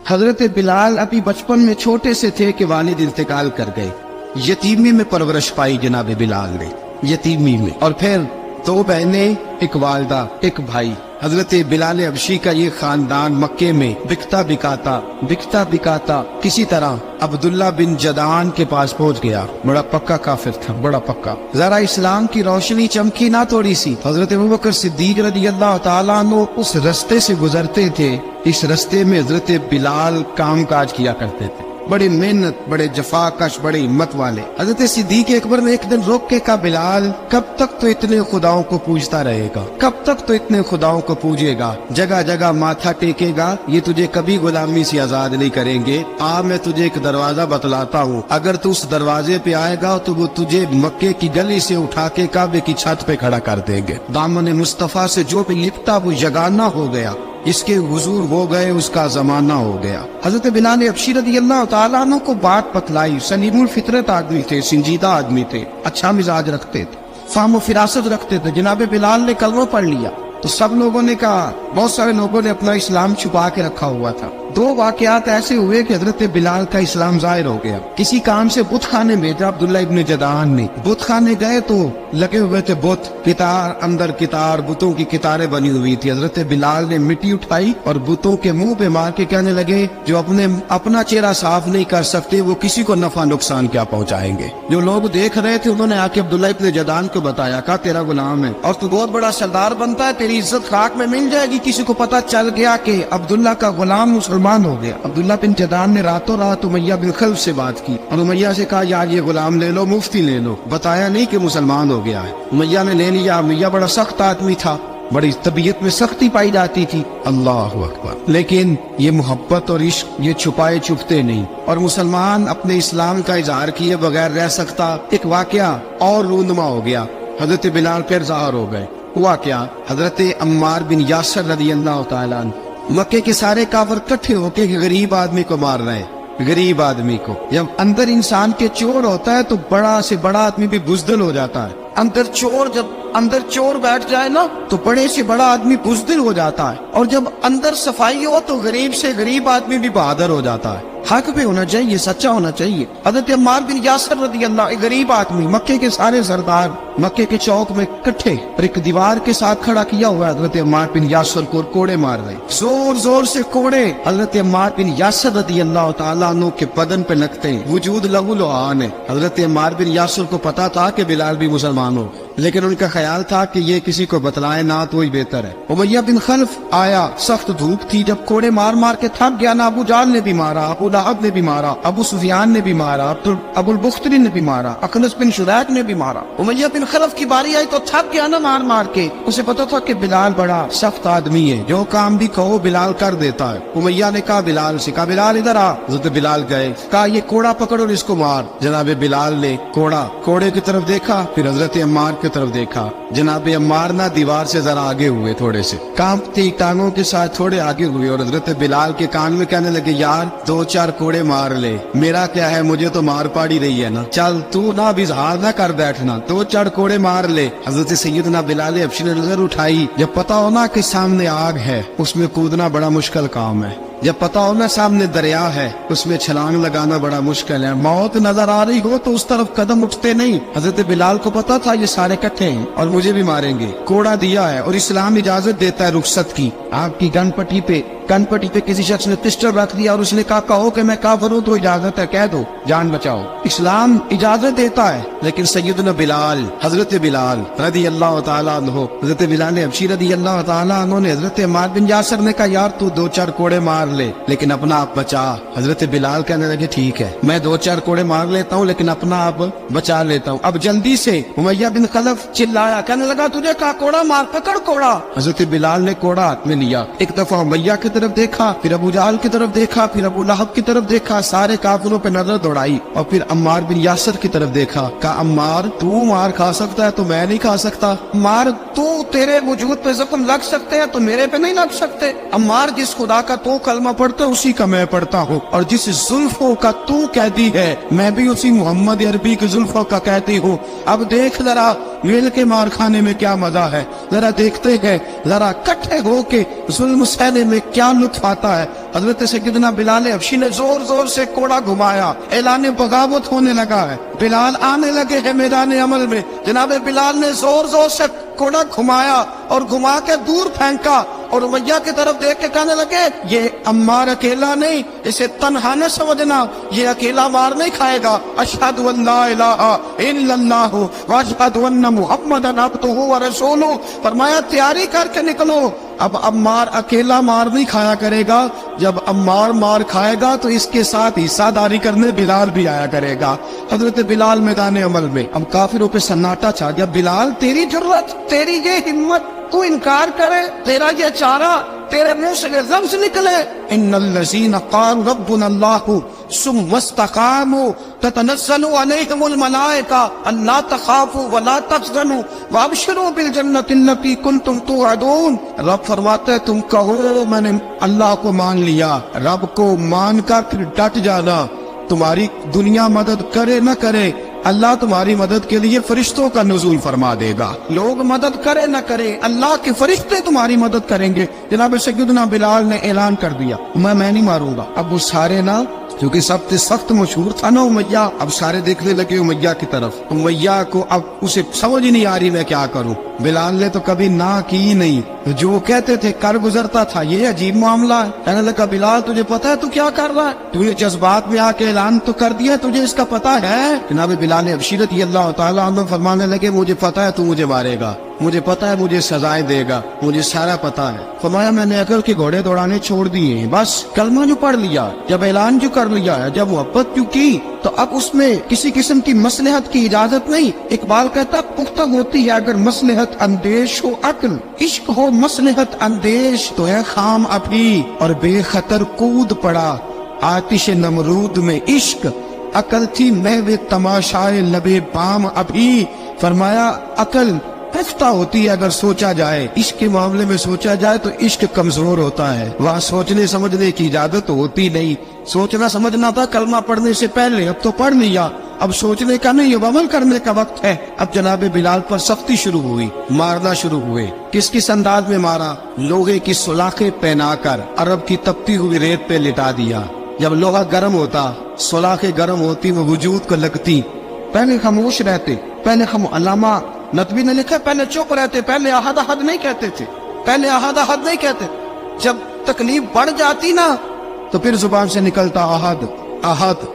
حضرت بلال ابھی بچپن میں چھوٹے سے تھے کہ والد انتقال کر گئے. یتیمی میں پرورش پائی جناب بلال نے، یتیمی میں. اور پھر 2 بہنیں، ایک والدہ، ایک بھائی. حضرت بلال حبشی کا یہ خاندان مکے میں بکتا بکاتا کسی طرح عبداللہ بن جدعان کے پاس پہنچ گیا. بڑا پکا کافر تھا، بڑا پکا. ذرا اسلام کی روشنی چمکی نہ تھوڑی سی. حضرت ابوبکر صدیق رضی اللہ تعالیٰ عنہ اس رستے سے گزرتے تھے. اس رستے میں حضرت بلال کام کاج کیا کرتے تھے، بڑی محنت، بڑے جفا کش، بڑے ہمت والے. حضرت صدیق اکبر نے ایک دن روک کے کہا، بلال کب تک تو اتنے خداؤں کو پوجتا رہے گا، کب تک تو اتنے خداؤں کو پوجے گا، جگہ جگہ ماتھا ٹیکے گا، یہ تجھے کبھی غلامی سے آزاد نہیں کریں گے. میں تجھے ایک دروازہ بتلاتا ہوں، اگر تو اس دروازے پہ آئے گا تو وہ تجھے مکے کی گلی سے اٹھا کے کعبے کی چھت پہ کھڑا کر دیں گے. دامن مصطفیٰ سے جو بھی لپٹا وہ یگانہ ہو گیا، اس کے حضور ہو گئے، اس کا زمانہ ہو گیا. حضرت بلال حبشی رضی اللہ تعالیٰ عنہ کو بات بتلائی. سلیم الفطرت آدمی تھے، سنجیدہ آدمی تھے، اچھا مزاج رکھتے تھے، فہم و فراست رکھتے تھے. جناب بلال نے کلمہ پڑھ لیا تو سب لوگوں نے کہا، بہت سارے لوگوں نے اپنا اسلام چھپا کے رکھا ہوا تھا. 2 واقعات ایسے ہوئے کہ حضرت بلال کا اسلام ظاہر ہو گیا. کسی کام سے بت خانے بھیجا عبداللہ ابن جدعان نے. بت خانے گئے تو لگے ہوئے تھے بت، کتار اندر کتار، بتوں کی کتاریں بنی ہوئی تھی. حضرت بلال نے مٹی اٹھائی اور بتوں کے منہ پہ مار کے کہنے لگے، جو اپنا چہرہ صاف نہیں کر سکتے وہ کسی کو نفع نقصان کیا پہنچائیں گے. جو لوگ دیکھ رہے تھے انہوں نے آ کے عبداللہ ابن جدعان کو بتایا، کہا تیرا غلام ہے اور تو بہت بڑا سردار بنتا ہے، تیری عزت خاک میں مل جائے گی. کسی کو پتہ چل گیا کہ عبداللہ کا غلام مسلمان ہو گیا. عبداللہ بن جدعان نے راتوں رات امیہ بن خلف سے بات کی اور امیہ سے کہا، یار یہ غلام لے لو، مفتی لے لو. بتایا نہیں کہ مسلمان ہو گیا ہے. امیہ نے لے لیا. امیہ بڑا سخت آدمی تھا، بڑی طبیعت میں سختی پائی جاتی تھی. اللہ اکبر. لیکن یہ محبت اور عشق یہ چھپائے چھپتے نہیں، اور مسلمان اپنے اسلام کا اظہار کیے بغیر رہ سکتا. ایک واقعہ اور رونما ہو گیا. حضرت بلال پھر ظاہر ہو گئے. ہوا کیا؟ حضرت عمار بن یاسر رضی اللہ تعالیٰ عنہ، مکے کے سارے کافر اکٹھے ہو کے غریب آدمی کو مار رہے ہیں. غریب آدمی کو جب اندر انسان کے چور ہوتا ہے تو بڑا سے بڑا آدمی بھی بزدل ہو جاتا ہے. جب اندر چور بیٹھ جائے نا تو بڑے سے بڑا آدمی بزدل ہو جاتا ہے، اور جب اندر صفائی ہو تو غریب سے غریب آدمی بھی بہادر ہو جاتا ہے. حق پہ ہونا چاہیے، سچا ہونا چاہیے. حضرت عمار بن یاسر رضی اللہ، ایک غریب آدمی، مکے کے سارے سردار مکے کے چوک میں اکٹھے اور ایک دیوار کے ساتھ کھڑا کیا ہوا. حضرت عمار بن یاسر کو کوڑے مار رہے، زور زور سے کوڑے. حضرت عمار بن یاسر رضی اللہ تعالیٰ عنہ کے بدن پہ لگتے ہیں، وجود لہو لعان ہے. حضرت عمار بن یاسر کو پتا تھا کہ بلال بھی مسلمان ہو، لیکن ان کا خیال تھا کہ یہ کسی کو بتلائے نہ تو ہی بہتر ہے. امیہ بن خلف آیا، سخت دھوپ تھی، جب کوڑے مار مار کے تھک گیا، نہ ابو جہل نے بھی مارا، ابو لہب نے بھی مارا، ابو سفیان نے بھی مارا، ابو البختری نے بھی مارا، اخنس بن شریح نے بھی مارا. امیہ بن خلف کی باری آئی تو تھک گیا نا مار مار کے. اسے پتا تھا کہ بلال بڑا سخت آدمی ہے، جو کام بھی کہو بلال کر دیتا ہے. امیہ نے کہا بلال سے، کہا بلال ادھر آ. حضرت بلال گئے، کہا یہ کوڑا پکڑ اور اس کو مار. جناب بلال نے کوڑے کی طرف دیکھا، پھر حضرت عمار کی طرف دیکھا. جناب عمار نہ دیوار سے ذرا آگے ہوئے، تھوڑے سے کانپتی ٹانگوں کے ساتھ تھوڑے آگے ہوئے، اور حضرت بلال کے کان میں کہنے لگے، یار 2-4 کوڑے مار لے، میرا کیا ہے، مجھے تو مار پاڑی رہی ہے نا، چل تو نہ اظہار نہ کر بیٹھنا، 2-4 کوڑے مار لے. حضرت سیدنا بلال حبشی نے نظر اٹھائی. جب پتا ہونا کہ سامنے آگ ہے اس میں کودنا بڑا مشکل کام ہے. جب پتا ہونا سامنے دریا ہے اس میں چھلانگ لگانا بڑا مشکل ہے. موت نظر آ رہی ہو تو اس طرف قدم اٹھتے نہیں. حضرت بلال کو پتا تھا یہ سارے کٹھے ہیں اور مجھے بھی ماریں گے. کوڑا دیا ہے اور اسلام اجازت دیتا ہے رخصت کی. آپ کی گن پٹی پہ کسی شخص نے پسٹل رکھ دیا اور اس نے کہا کہو کہ میں کافر ہوں تو اجازت ہے، کہہ دو، جان بچاؤ. اسلام اجازت دیتا ہے. لیکن سیدنا بلال، حضرت بلال رضی اللہ تعالیٰ عنہ، حضرت بلال حبشی رضی اللہ تعالیٰ عنہ نے حضرت عمار بن یاسر نے کہا، یار تو 2-4 کوڑے مار لے لیکن اپنا آپ بچا. حضرت بلال کہنے لگے، ٹھیک ہے میں 2-4 کوڑے مار لیتا ہوں لیکن اپنا آپ بچا لیتا ہوں. اب جلدی سے امیہ بن خلف چلایا، کہنے لگا تجھے کہا کوڑا مار، پکڑ کوڑا. حضرت بلال نے کوڑا ہاتھ میں لیا، ایک دفعہ امیہ کی طرف دیکھا، پھر ابو جہل کی طرف دیکھا، پھر ابو لہب کی طرف دیکھا، سارے کافروں پہ نظر دوڑائی، اور پھر عمار بن یاسر کی طرف دیکھا. کہا عمار تو مار کھا سکتا ہے تو میں نہیں کھا سکتا. عمار تو تیرے وجود پہ زخم لگ سکتے ہیں تو میرے پہ نہیں لگ سکتے. عمار جس خدا کا تو کلمہ پڑھتا ہے اسی کا میں پڑھتا ہوں، اور جس زلفوں کا تو قیدی ہے میں بھی اسی محمد عربی کی زلفوں کا قیدی ہوں. اب دیکھ ذرا मिल के मार खाने में क्या मजा है, जरा देखते हैं, जरा इकट्ठे होके जुल्म सहने में क्या लुत्फ आता है। हजरत सैयदना बिलाल हबशी ने जोर जोर से कोड़ा घुमाया, ऐलान बगावत होने लगा है, बिलाल आने लगे हैं मैदान अमल में। जनाब बिलाल ने जोर जोर से कोड़ा घुमाया और घुमा के दूर फेंका और उमैया की तरफ देख के कहने लगे, ये अम्मार अकेला नहीं, इसे तन्हा न समझना, ये अकेला मार नहीं खाएगा। अशहदु अल्ला इलाहा इल्लल्लाहु व अशहदु अन्न मुहम्मदन अब्दुहु व रसूलुहु। फरमाया तैयारी करके निकलो, अब अम्मार अकेला मार नहीं खाया करेगा, जब अम्मार मार खाएगा तो इसके साथ हिस्सादारी करने बिलाल भी आया करेगा। हजरत बिलाल मैदान अमल में, अब काफिरों पे सन्नाटा छा गया। बिलाल तेरी जुर्रत, तेरी ये हिम्मत, तू इनकार करे, तेरा ये चारा, तेरे मुंह से लफ्ज़ निकले, इन्नल्लज़ीना क़ालू रब्बुनल्लाहु सुम्मा इस्तक़ामू ततनज़्ज़लु अलैहिमुल मलाइका अल्ला तख़ाफू व ला तहज़नू व अबशिरू बिल जन्नति अल्लती कुंतुम तुअदून। रब फरमाते हैं तुम कहो मैंने अल्लाह को मान लिया, रब को मान कर फिर डट जाना। तुम्हारी दुनिया मदद करे न करे, अल्लाह तुम्हारी मदद के लिए फरिश्तों का नुज़ूल फरमा देगा। लोग मदद करे न करे, अल्लाह के फरिश्ते तुम्हारी मदद करेंगे। जनाब सैयदना बिलाल ने ऐलान कर दिया, मैं नहीं मारूंगा। अब वो सारे ना, क्योंकि सबसे सख्त मशहूर था ना उमैया, अब सारे देखने लगे उमैया की तरफ। उमैया को अब उसे समझ ही नहीं आ रही मैं क्या करूं। बिलाल ने तो कभी ना की नहीं, जो कहते थे कर गुजरता था। ये अजीब मामला है। कहने लगा बिलाल तुझे पता है तू क्या कर रहा है, तूने जज्बात में आके ऐलान तो कर दिया, तुझे इसका पता है। जनाब बिलाल अबशी रज़ियल्लाहु ताला अन्हु फरमाने लगे मुझे पता है तू मुझे मारेगा, मुझे पता है मुझे सजाएं देगा, मुझे सारा पता है। फरमाया मैंने अकल के घोड़े दौड़ाने छोड़ दिए, बस कलमा जो पढ़ लिया, जब ऐलान जो कर लिया है, जब मोहब्बत जो की, तो अब उसमें किसी किस्म की मसलहत की इजाजत नहीं। इकबाल कहता पुख्ता होती है अगर मसलहत अंदेश हो अक्ल, इश्क हो मसलहत अंदेश तो है खाम अभी और बेखतर कूद पड़ा आतिश नमरूद में इश्क। अकल थी महवे तमाशाए लबे बाम अभी। फरमाया अकल पुख्ता होती है अगर सोचा जाए, इश्क के मामले में सोचा जाए तो इश्क कमजोर होता है, वहाँ सोचने समझने की इजाजत होती नहीं। सोचना समझना था कलमा पढ़ने से पहले, अब तो पढ़ लिया, अब सोचने का नहीं, अब अमल करने का वक्त है। अब जनाब बिलाल पर सख्ती शुरू हुई, मारना शुरू हुए। किस किस अंदाज में मारा, लोहे की सुलाखें पहनाकर अरब की तपती हुई रेत पे लिटा दिया। जब लोहा गर्म होता, सुलाखें गर्म होती, वो वजूद को लगती। पहले खामोश रहते, पहले हम अल्लामा नदवी ने लिखा पहले चुप रहते, पहले अहद अहद नहीं कहते थे, पहले अहद अहद नहीं कहते। जब तकलीफ बढ़ जाती ना तो फिर जुबान से निकलता अहद अहद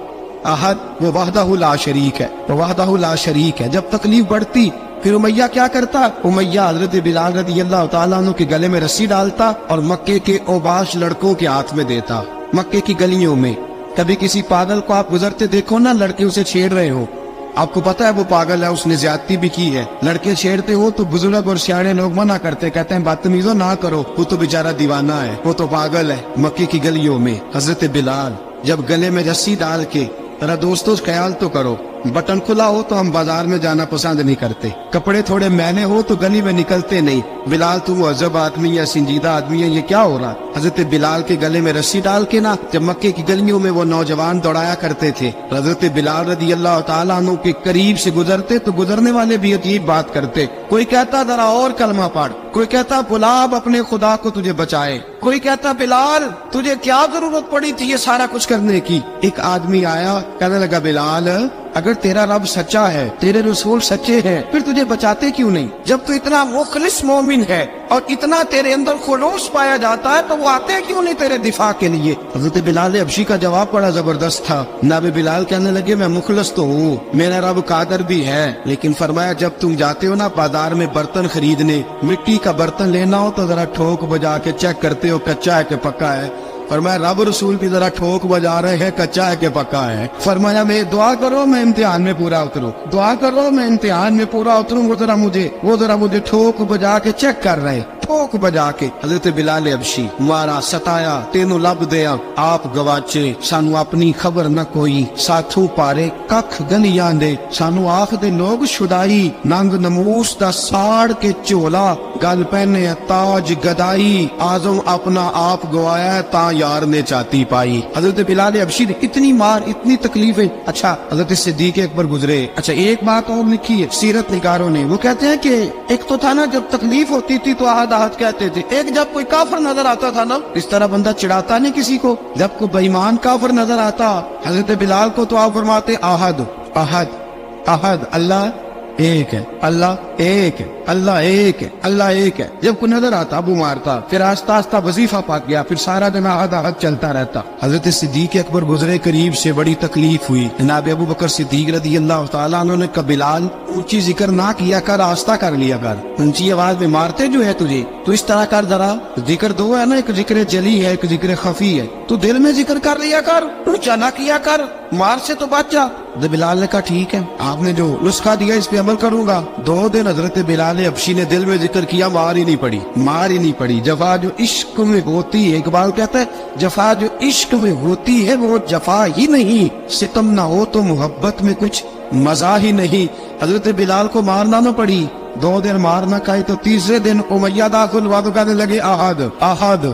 अहद, वो वहदहु ला शरीक है, वो वहदहु ला शरीक है। जब तकलीफ बढ़ती फिर उमैया क्या करता, उमैया हजरत बिलाल रज़ियल्लाहु ताला अन्हु के गले में रस्सी डालता और मक्के के ओबाश लड़कों के हाथ में देता। मक्के की गलियों में कभी किसी पागल को आप गुजरते देखो ना, लड़के उसे छेड़ रहे हो, आपको पता है वो पागल है, उसने ज्यादती भी की है, लड़के छेड़ते हो तो बुजुर्ग और सियाने लोग मना करते, कहते हैं बदतमीजों ना करो, वो तो बेचारा दीवाना है, वो तो पागल है। मक्के की गलियों में हजरत बिलाल जब गले में रस्सी डाल के, जरा दोस्तों ख्याल तो करो, बटन खुला हो तो हम बाजार में जाना पसंद नहीं करते, कपड़े थोड़े मैले हो तो गली में निकलते नहीं। बिलाल तुम मुहज़्ज़ब आदमी या संजीदा आदमी है, ये क्या हो रहा। हजरत बिलाल के गले में रस्सी डाल के ना जब मक्के की गलियों में वो नौजवान दौड़ाया करते थे, हजरत बिलाल रज़ियल्लाहु ताला अन्हु के करीब से गुजरते तो गुजरने वाले भी अजीब बात करते। कोई कहता जरा और कलमा पढ़, कोई कहता बुलाब अपने खुदा को तुझे बचाए, कोई कहता बिलाल तुझे क्या जरूरत पड़ी थी ये सारा कुछ करने की। एक आदमी आया, कहने लगा बिलाल अगर तेरा रब सच्चा है, तेरे रसूल सच्चे हैं, फिर तुझे बचाते क्यों नहीं। जब तू इतना मुखलिस मोमिन है और इतना तेरे अंदर खुलूस पाया जाता है तो वो आते क्यों नहीं तेरे दिफा के लिए। हजरत बिलाल अबशी का जवाब बड़ा जबरदस्त था। नाबे बिलाल कहने लगे मैं मुखलिस तो हूँ, मेरा रब कादर भी है, लेकिन फरमाया जब तुम जाते हो ना बाजार में बर्तन खरीदने, मिट्टी का बर्तन लेना हो तो जरा ठोक बजा के चेक करते हो कच्चा है कि पक्का है। फरमाया रब रसूल भी जरा ठोक बजा रहे हैं कच्चा है कि पक्का है। फरमाया मैं दुआ करो मैं इम्तिहान में पूरा उतरूं, दुआ करो मैं इम्तिहान में पूरा उतरूं, वो जरा मुझे ठोक बजा के चेक कर रहे, ٹھوک بجا کے حضرت بلال حبشی مارا ستایا تینوں لب دیا آپ گواچے سانو اپنی خبر نہ کوئی ساتھوں پارے ککھ گنیاں دے سانو آخ دے لوگ چھڑائی ننگ نموس دا ساڑ کے چولا گل پہنے تاج گدائی آزم اپنا آپ گوایا تا یار نے چاتی پائی. حضرت بلال حبشی نے اتنی مار اتنی تکلیفیں. اچھا حضرت صدیق اکبر گزرے. اچھا ایک بات اور لکھی ہے سیرت نگاروں نے, وہ کہتے ہیں کہ ایک تو تھا نا جب تکلیف ہوتی تھی تو آہد آہد کہتے تھے, ایک جب کوئی کافر نظر آتا تھا نا اس طرح بندہ چڑھاتا نہیں کسی کو, جب کوئی بے ایمان کافر نظر آتا حضرت بلال کو تو آپ فرماتے آہد آہد آہد اللہ ایک ہے, اللہ ایک ہے, اللہ ایک ہے, اللہ ایک ہے. جب کوئی نظر آتا ابو مارتا, پھر آہستہ آہستہ وظیفہ پاک گیا, پھر سارا دن آہد آہد چلتا رہتا. حضرت صدیق اکبر گزرے قریب سے, بڑی تکلیف ہوئی. جناب ابو بکر صدیق رضی اللہ تعالیٰ عنہ نے کہا بلال اونچی ذکر نہ کیا کر, آہستہ کر لیا کر, اونچی آواز میں مارتے جو ہے تجھے تو اس طرح کر, ذرا ذکر دو ہے نا, ایک ذکر جلی ہے ایک ذکر خفی ہے, تو دل میں ذکر کر لیا کر, اونچا نہ کیا کر, مار سے تو بچ جا. بلال نے کہا ٹھیک ہے آپ نے جو نسخہ دیا اس پہ عمل کروں گا. 2 دن حضرت بلال حبشی نے دل میں ذکر کیا, مار ہی نہیں پڑی, مار ہی نہیں پڑی. جفا جو عشق میں ہوتی ہے, اقبال کہتا ہے جفا جو عشق میں ہوتی ہے وہ جفا ہی نہیں, ستم نہ ہو تو محبت میں کچھ مزہ ہی نہیں. حضرت بلال کو مارنا نہ پڑی, 2 دن مار نہ کھائی تو تیسرے دن امیہ داخل ہوا تو کہنے لگے آہد آہد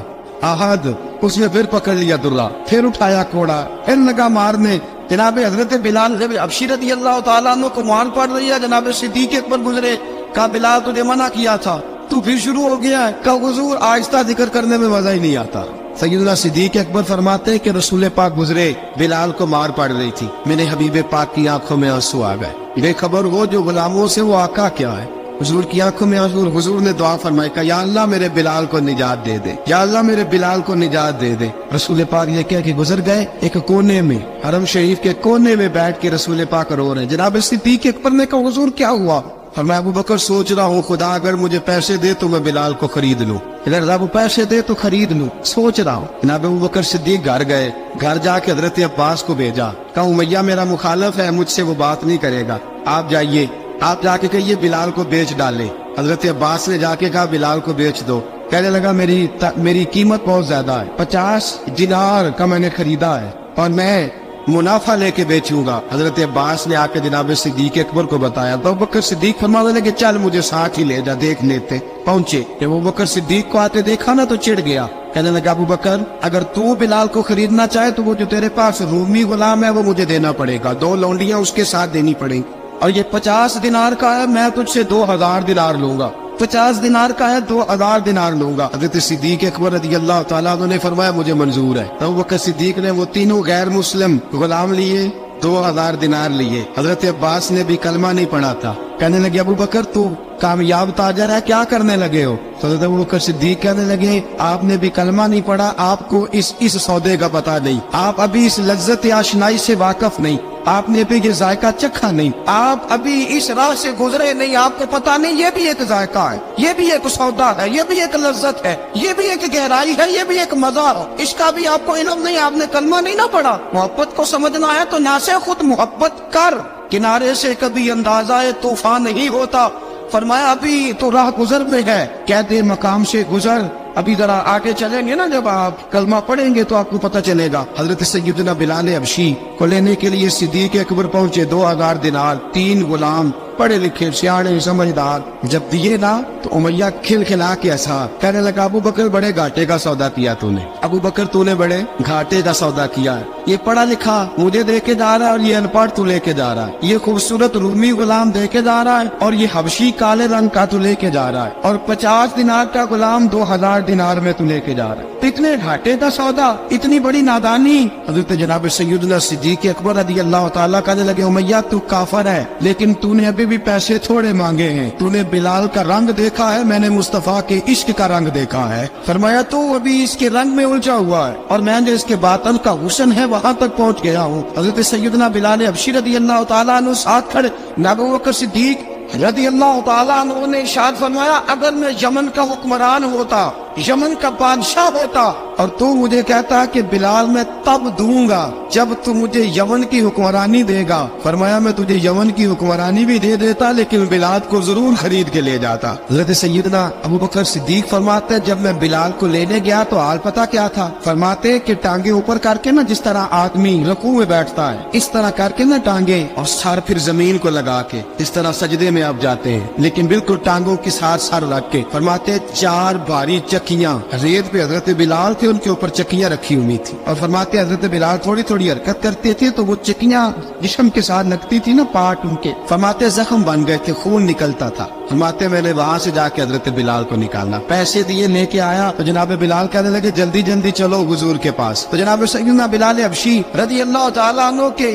آہد. اس نے پھر پکڑ لیا درہ, پھر اٹھایا کوڑا, پھر لگا مارنے. جناب حضرت بلال حبشی رضی اللہ تعالیٰ عنہ کو مار پڑ رہی ہے. جناب صدیق اکبر گزرے, کہا بلال تجھے منع کیا تھا, تو پھر شروع ہو گیا ہے. کہا حضور آہستہ ذکر کرنے میں مزہ ہی نہیں آتا. سیدنا صدیق اکبر فرماتے کہ رسول پاک گزرے, بلال کو مار پڑ رہی تھی, میرے حبیب پاک کی آنکھوں میں آنسو آ گئے. بے خبر ہو جو غلاموں سے وہ آقا کیا ہے. حضور کی آنکھوں میں آنسو. حضور نے دعا فرمائی, کہا یا اللہ میرے بلال کو نجات دے دے, یا اللہ میرے بلال کو نجات دے دے. رسول پاک یہ کہہ کے گزر گئے. ایک کونے میں حرم شریف کے کونے میں بیٹھ کے رسول پاک رو رہے ہیں. جناب صدیق اکبر نے کہا حضور کیا ہوا؟ اور میں ابو بکر سوچ رہا ہوں خدا اگر مجھے پیسے دے تو میں بلال کو خرید لوں, اگر ابو پیسے دے تو خرید لوں, سوچ رہا ہوں. جناب ابو بکر صدیق گھر گئے, گھر جا کے حضرت عباس کو بھیجا, کہا امیہ میرا مخالف ہے, مجھ سے وہ بات نہیں کرے گا, آپ جائیے, آپ جا کے کہیے بلال کو بیچ ڈالے. حضرت عباس نے جا کے کہا بلال کو بیچ دو. کہنے لگا میری قیمت بہت زیادہ ہے, 50 دینار کا میں نے خریدا ہے اور میں منافع لے کے بیچوں گا. حضرت عباس نے آ کے جناب صدیق اکبر کو بتایا تو ابو بکر صدیق فرمانے لگے چل مجھے ساتھ ہی لے جا, دیکھ لیتے. پہنچے, جب ابو بکر صدیق کو آتے دیکھا نا تو چڑ گیا. کہنے لگا ابو بکر اگر تو بلال کو خریدنا چاہے تو وہ جو تیرے پاس رومی غلام ہے وہ مجھے دینا پڑے گا, 2 لونڈیاں اس کے ساتھ دینی پڑیں, اور یہ 50 دینار کا ہے, میں تجھ سے 2000 دینار لوں گا. 50 دینار کا ہے, 2000 دینار لوں گا. حضرت صدیق اکبر رضی اللہ تعالیٰ عنہ نے فرمایا مجھے منظور ہے. تو ابو بکر صدیق نے وہ تینوں غیر مسلم غلام لیے, 2000 دینار لیے. حضرت عباس نے بھی کلمہ نہیں پڑھا تھا. کہنے لگے ابو بکر تو کامیاب تاجر ہے, کیا کرنے لگے ہو؟ تو حضرت ابو بکر صدیق کہنے لگے آپ نے بھی کلمہ نہیں پڑھا, آپ کو اس سودے کا پتہ نہیں, آپ ابھی اس لذت آشنائی سے واقف نہیں, آپ نے ابھی یہ ذائقہ چکھا نہیں, آپ ابھی اس راہ سے گزرے نہیں, آپ کو پتہ نہیں یہ بھی ایک ذائقہ ہے, یہ بھی ایک سودا ہے, یہ بھی ایک لذت ہے, یہ بھی ایک گہرائی ہے, یہ بھی ایک مزہ ہے, اس کا بھی آپ کو علم نہیں, آپ نے کلمہ نہیں نہ پڑھا. محبت کو سمجھنا ہے تو نہ سے خود محبت کر, کنارے سے کبھی اندازہ طوفان نہیں ہوتا. فرمایا ابھی تو راہ گزر میں ہے, کہتے مقام سے گزر, ابھی ذرا آگے چلیں گے نا جب آپ کلمہ پڑھیں گے تو آپ کو پتہ چلے گا. حضرت سیدنا بلال حبشی کو لینے کے لیے صدیق اکبر پہنچے, 2000 دینار, 3 غلام پڑھے لکھے سیانے سمجھدار. جب دیے نا تو امیہ کھل کھلا کے ایسا کہنے لگا ابو بکر بڑے گھاٹے کا سودا کیا تو نے, ابو بکر تو نے بڑے گھاٹے کا سودا کیا ہے. یہ پڑھا لکھا مجھے دے کے جا رہا ہے اور یہ ان پڑھ تو لے کے جا رہا ہے, یہ خوبصورت رومی غلام دے کے جا رہا ہے اور یہ حبشی کالے رنگ کا تو لے کے جا رہا ہے, اور 50 دینار کا غلام 2000 دینار میں تو لے کے جا رہا ہے. اتنے گھاٹے کا سودا, اتنی بڑی نادانی. حضرت جناب سیدنا صدیق اکبر رضی اللہ تعالیٰ کہنے لگے امیہ تو کافر ہے لیکن تو نے ابھی بھی پیسے تھوڑے مانگے ہیں, تو نے بلال کا رنگ دیکھا ہے, میں نے مصطفیٰ کے عشق کا رنگ دیکھا ہے. فرمایا تو ابھی اس کے رنگ میں الجھا ہوا ہے اور میں جو اس کے باطن کا حسن ہے وہاں تک پہنچ گیا ہوں. حضرت سیدنا بلال حبشی رضی اللہ تعالیٰ عنہ ساتھ کھڑے. ابو بکر صدیق رضی اللہ تعالیٰ عنہ نے ارشاد فرمایا اگر میں یمن کا حکمران ہوتا यमन का बादशाह होता और तू मुझे कहता कि बिलाल मैं तब दूंगा जब तू मुझे यमन की हुक्मरानी देगा। फरमाया मैं तुझे यमन की हुक्मरानी भी दे देता लेकिन बिलाल को जरूर खरीद के ले जाता। हज़रत सैयदना अबू बकर सिद्दीक फरमाते हैं जब मैं बिलाल को लेने गया तो हाल पता क्या था। फरमाते कि टांगे ऊपर करके ना जिस तरह आदमी रुकू में बैठता है इस तरह करके ना टांगे और सर फिर जमीन को लगा के इस तरह सजदे में आप जाते हैं लेकिन बिल्कुल टांगों के साथ सर रख के। फरमाते 4 भारी चक्कियां रेत पे हजरत बिलाल थे उनके ऊपर चक्कियां रखी हुई थी और फरमाते हजरत बिलाल थोड़ी थोड़ी हरकत करते थे तो वो चक्कियां जिस्म के साथ लगती थी ना पार्ट उनके। फरमाते जख्म बन गए थे खून निकलता था। फरमाते मैंने वहां से जाके हजरत बिलाल को निकालना पैसे दिए लेके आया तो जनाब बिलाल कहने लगे जल्दी जल्दी चलो हुजूर के पास। तो जनाब सैयदना बिलाल हबशी रज़ी अल्लाह तआला अन्हु के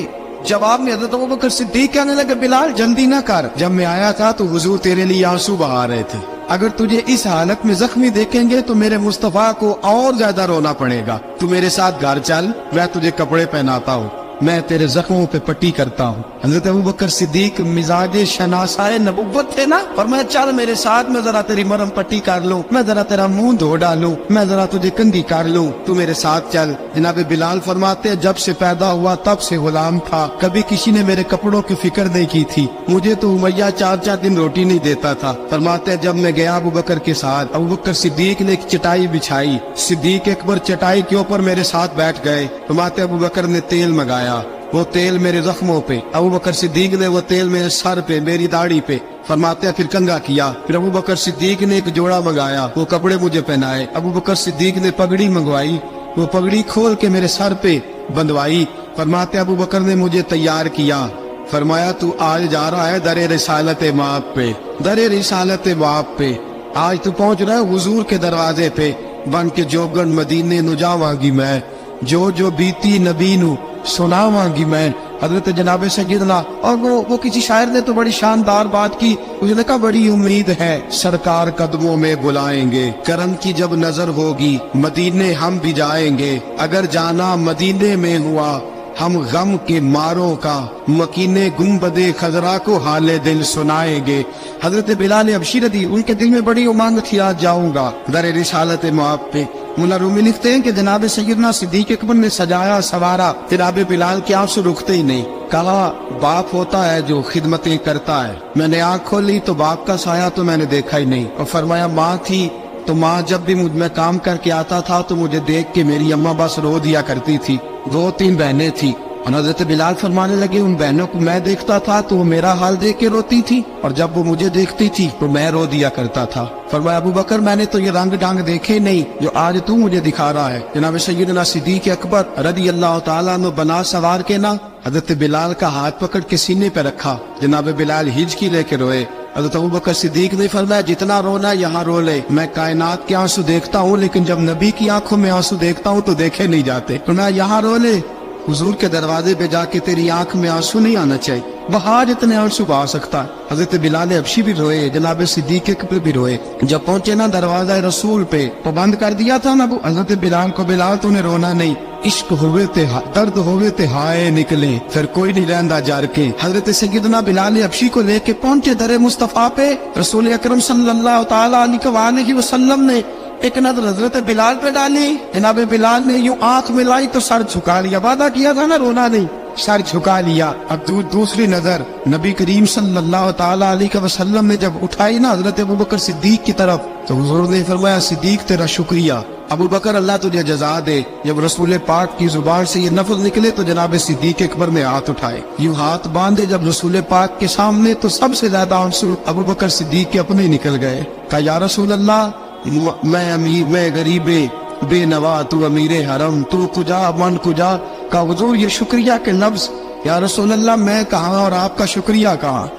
जवाब में हजरत अबू बकर सिद्दीक कहने लगे बिलाल जल्दी ना कर, जब मैं आया था तो हुजूर तेरे लिए आंसू बहा रहे थे। अगर तुझे इस हालत में जख्मी देखेंगे तो मेरे मुस्तफा को और ज्यादा रोना पड़ेगा। तू मेरे साथ घर चल, मैं तुझे कपड़े पहनाता हूँ, मैं तेरे जख्मों पे पट्टी करता हूँ। हजरत अबू बकर सिद्दीक मिजाज शनासाए नबुव्वत थे ना, और मैं चल मेरे साथ, मैं जरा तेरी मरहम पट्टी कर लूँ, मैं जरा तेरा मुंह धो डालूं, मैं जरा तुझे कंधी कर लूँ, तू मेरे साथ चल। जनाब बिलाल फरमाते जब से पैदा हुआ तब से गुलाम था, कभी किसी ने मेरे कपड़ों की फिक्र नहीं की थी, मुझे तो उमैया 4-4 दिन रोटी नहीं देता था। फरमाते जब मैं गया अबू बकर के साथ, अबू बकर सिद्दीक ने एक चटाई बिछाई, सिद्दीक अकबर चटाई के ऊपर मेरे साथ बैठ गए। फरमाते अबू बकर ने तेल मंगाया, वो तेल मेरे जख्मों पे, अबू बकर सिद्दीक ने वो तेल मेरे सर पे, मेरी दाढ़ी पे। फरमाते फिर कंघा किया, फिर अबू बकर सिद्दीक ने एक जोड़ा मंगाया, वो कपड़े मुझे पहनाए। अबू बकर सिद्दीक ने पगड़ी मंगवाई, वो पगड़ी खोल के मेरे सर पे बंधवाई। फरमाते अबू बकर ने मुझे तैयार किया, फरमाया तू आज जा रहा है दरे रिसालत माप पे, दरे रिसालत माप पे, आज तू पहुंच रहा है हुजूर के दरवाजे पे, बन के जोगन मदीने नु जावांगी मैं, जो बीती नबी नु सुनावांगी मैं। हजरत जनाब सैयदना, और वो किसी शायर ने तो बड़ी शानदार बात की, उसने कहा बड़ी उम्मीद है सरकार कदमों में बुलाएंगे, करम की जब नजर होगी मदीने हम भी जाएंगे, अगर जाना मदीने में हुआ हम गम के मारों का, मकीने गुम्बदे खजरा को हाले दिल सुनाएंगे। हजरत बिलाल हबशी रदी, उनके दिल में बड़ी उमंग थी आज जाऊंगा दर रिसालत माप पे। मुल्ला रूमी लिखते हैं कि जनाब सैयदना सिद्दीक अकबर ने सजाया सवारा, जनाब बिलाल के आंसू रुकते ही नहीं। कहा बाप होता है जो खिदमतें करता है। मैंने आंख खोली तो बाप का साया तो मैंने देखा ही नहीं, और फरमाया माँ थी तो माँ जब भी मैं काम करके आता था तो मुझे देख के मेरी अम्मा बस रो दिया करती थी। 2-3 बहनें थी, और हज़रत बिलाल फरमाने लगे उन बहनों को मैं देखता था तो वो मेरा हाल देख के रोती थी, और जब वो मुझे देखती थी तो मैं रो दिया करता था। फरमाया अबू बकर मैंने तो ये रंग ढंग देखे नहीं जो आज तू मुझे दिखा रहा है। जनाब सैयदना सिद्दीक अकबर रज़ी अल्लाह तआला अन्हु बना सवार के ना हज़रत बिलाल का हाथ पकड़ के सीने पे रखा। जनाब बिलाल हिचकी लेके रोए। हज़रत अबू बकर सिद्दीक ने फरमाया जितना रोना यहाँ रो ले, मैं कायनात के आंसू देखता हूँ लेकिन जब नबी की आंखों में आंसू देखता हूँ तो देखे नहीं जाते। फरमाया यहाँ रो ले, हुजूर के दरवाजे पे जाके तेरी आंख में आंसू नहीं आना चाहिए, वहां जितने आंसू आ सकता है। हजरत बिलाल हबशी भी रोए, जनाब सिद्दीक अकबर भी रोए। जब पहुंचे ना दरवाजा रसूल पे तो बंद कर दिया था ना हजरत बिलाल को, बिलाल तूने रोना नहीं, इश्क होवे ते दर्द होवे ते हाय निकले, फिर कोई नहीं रहंदा जार के। हजरत सैयदना बिलाल हबशी को लेके पहुंचे दरे मुस्तफा पे। रसूल अकरम सल्लल्लाहु तआला अलैहि वसल्लम ने एक नजर हजरत बिलाल पे डाली, जनाब बिलाल ने यूं आंख मिलाई तो सर झुका लिया, वादा किया था ना रोना नहीं, सर झुका लिया। अब दूसरी नजर नबी करीम सल्लल्लाहु तआला अलैहि वसल्लम ने जब उठाई ना हजरत अबू बकर सिद्दीक की तरफ, तो हुजूर ने फरमाया सिद्दीक तेरा शुक्रिया, अबू बकर अल्लाह तुझे जजा दे। जब रसूल पाक की जुबान से ये लफ्ज निकले तो जनाब सिद्दीक अकबर ने हाथ उठाए, यूं हाथ बांधे जब रसूल पाक के सामने, तो सबसे ज्यादा आंसू अबू बकर सिद्दीक के अपने निकल गए। कहा या रसूल अल्लाह, मैं अमीर, मैं गरीबे बेनवा, तू अमीरे हरम, तू कुजा मन कुजा। का हुजूर ये शुक्रिया के लफ्ज, या रसूल अल्लाह मैं कहाँ और आपका शुक्रिया कहाँ।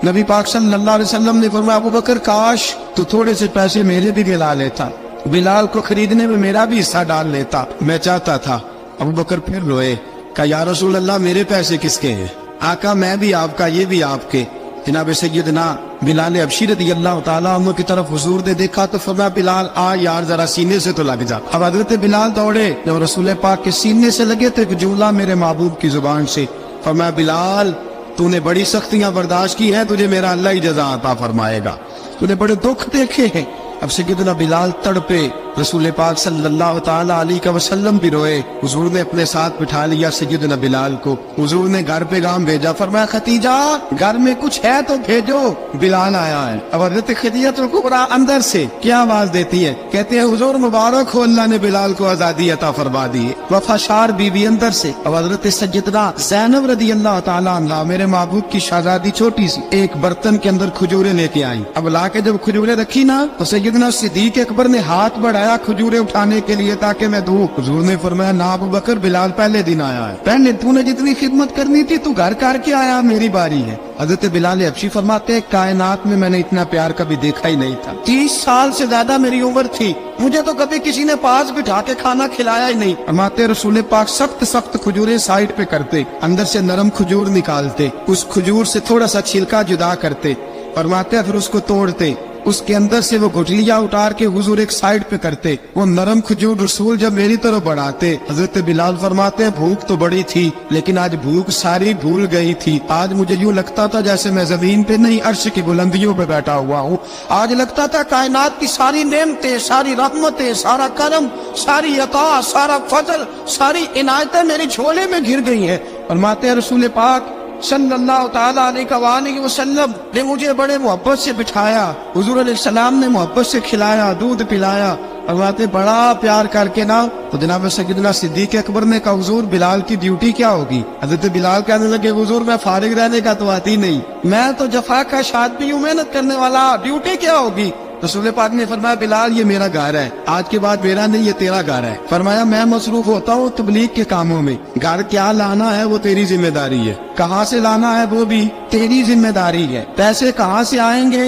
नबी पाक सल्लल्लाहु अलैहि वसल्लम ने फरमाया अबू बकर काश तू थोड़े से पैसे मेरे भी दिला लेता, बिलाल को खरीदने में मेरा भी हिस्सा डाल लेता, मैं चाहता था। अबू बकर फिर रोए। कहा या रसूल अल्लाह मेरे पैसे किसके हैं? आका मैं भी आपका, ये भी आपके। जनाब सैयदना बिलाल हबशी रज़ी अल्लाह तआला अन्हु की तरफ हुजूर ने देखा तो फरमाया बिलाल आ यार जरा सीने से तो लग जा। अब हजरत बिलाल दौड़े, जब रसूल पाक के सीने से लगे तो एक जुमला मेरे महबूब की जुबान से, फरमाया बिलाल तूने बड़ी सख्तियां बर्दाश्त की है, तुझे मेरा अल्लाह ही जज़ा अता फरमाएगा, तूने बड़े दुख देखे हैं। अब सैयदना बिलाल तड़पे, रसूल पाक सल्लल्लाहु ताला अलैहि वसल्लम भी रोए। हुजूर ने अपने साथ बिठा लिया सैयदना बिलाल को। हुजूर ने घर पैगाम भेजा, फरमाया खदीजा घर में कुछ है तो भेजो, बिलाल आया है। अब हज़रत खदीजा तो कुबरा अंदर से क्या आवाज देती है, कहते हैं हुजूर मुबारक हो, अल्लाह ने बिलाल को आजादी अता फरमा दी है। वफाशार बीवी अंदर से। अब हज़रत सैयदना ज़ैनब रज़ी अल्लाह ताला अन्हा, मेरे महबूब की शहजादी छोटी सी, एक बर्तन के अंदर खजूरें लेके आई। अब लाके जब खजूरें रखी ना तो सैयदना सिद्दीक अकबर ने हाथ बढ़ाया खजूरें उठाने के लिए ताकि मैं दूं। हुजूर ने फरमाया ना अबू बकर, बिलाल पहले दिन आया है, पहले तूने जितनी खिदमत करनी थी तू घर करके आया, मेरी बारी है। हज़रत बिलाल हबशी फरमाते हैं कायनात में मैंने इतना प्यार कभी देखा ही नहीं था। 30 साल से ज्यादा मेरी उम्र थी, मुझे तो कभी किसी ने पास बिठा के खाना खिलाया ही नहीं। फरमाते रसूल पाक सख्त सख्त खजूरें साइड पे करते, अंदर से नरम खजूर निकालते, उस खजूर से थोड़ा सा छिलका जुदा करते, फरमाते फिर उसको तोड़ते, उसके अंदर से वो गुठलियां उतार के हुजूर एक साइड पे करते। वो नरम खजूर रसूल जब मेरी तरफ बढ़ाते, हजरत बिलाल फरमाते हैं भूख तो बड़ी थी लेकिन आज भूख सारी भूल गई थी। आज मुझे यूं लगता था जैसे मैं जमीन पे नहीं अर्श की बुलंदियों पे बैठा हुआ हूँ। आज लगता था कायनात की सारी नेमतें, सारी रहमतें, सारा करम, सारी अता, सारा फजल, सारी इनायतें मेरी झोले में घिर गई हैं। फरमाते हैं रसूल पाक सल्लल्लाहु ताला अलैहि वसल्लम ने मुझे बड़े मोहब्बत से बिठाया, हुजूर अलैहिस्सलाम ने मोहब्बत से खिलाया, दूध पिलाया, फरमाते बड़ा प्यार करके ना। तो जनाब सैयदना सिद्दीक अकबर ने कहा हुजूर बिलाल की ड्यूटी क्या होगी। हज़रत बिलाल कहने लगे हुजूर मैं फारिग रहने का तो आती नहीं, मैं तो जफा का आदमी हूँ, मेहनत करने वाला, ड्यूटी क्या होगी। रसूल पाक ने फरमाया बिलाल ये मेरा घर है, आज के बाद मेरा नहीं ये तेरा घर है। फरमाया मैं मसरूफ होता हूँ तबलीग के कामों में, घर क्या लाना है वो तेरी जिम्मेदारी है, कहाँ से लाना है वो भी तेरी जिम्मेदारी है, पैसे कहाँ से आएंगे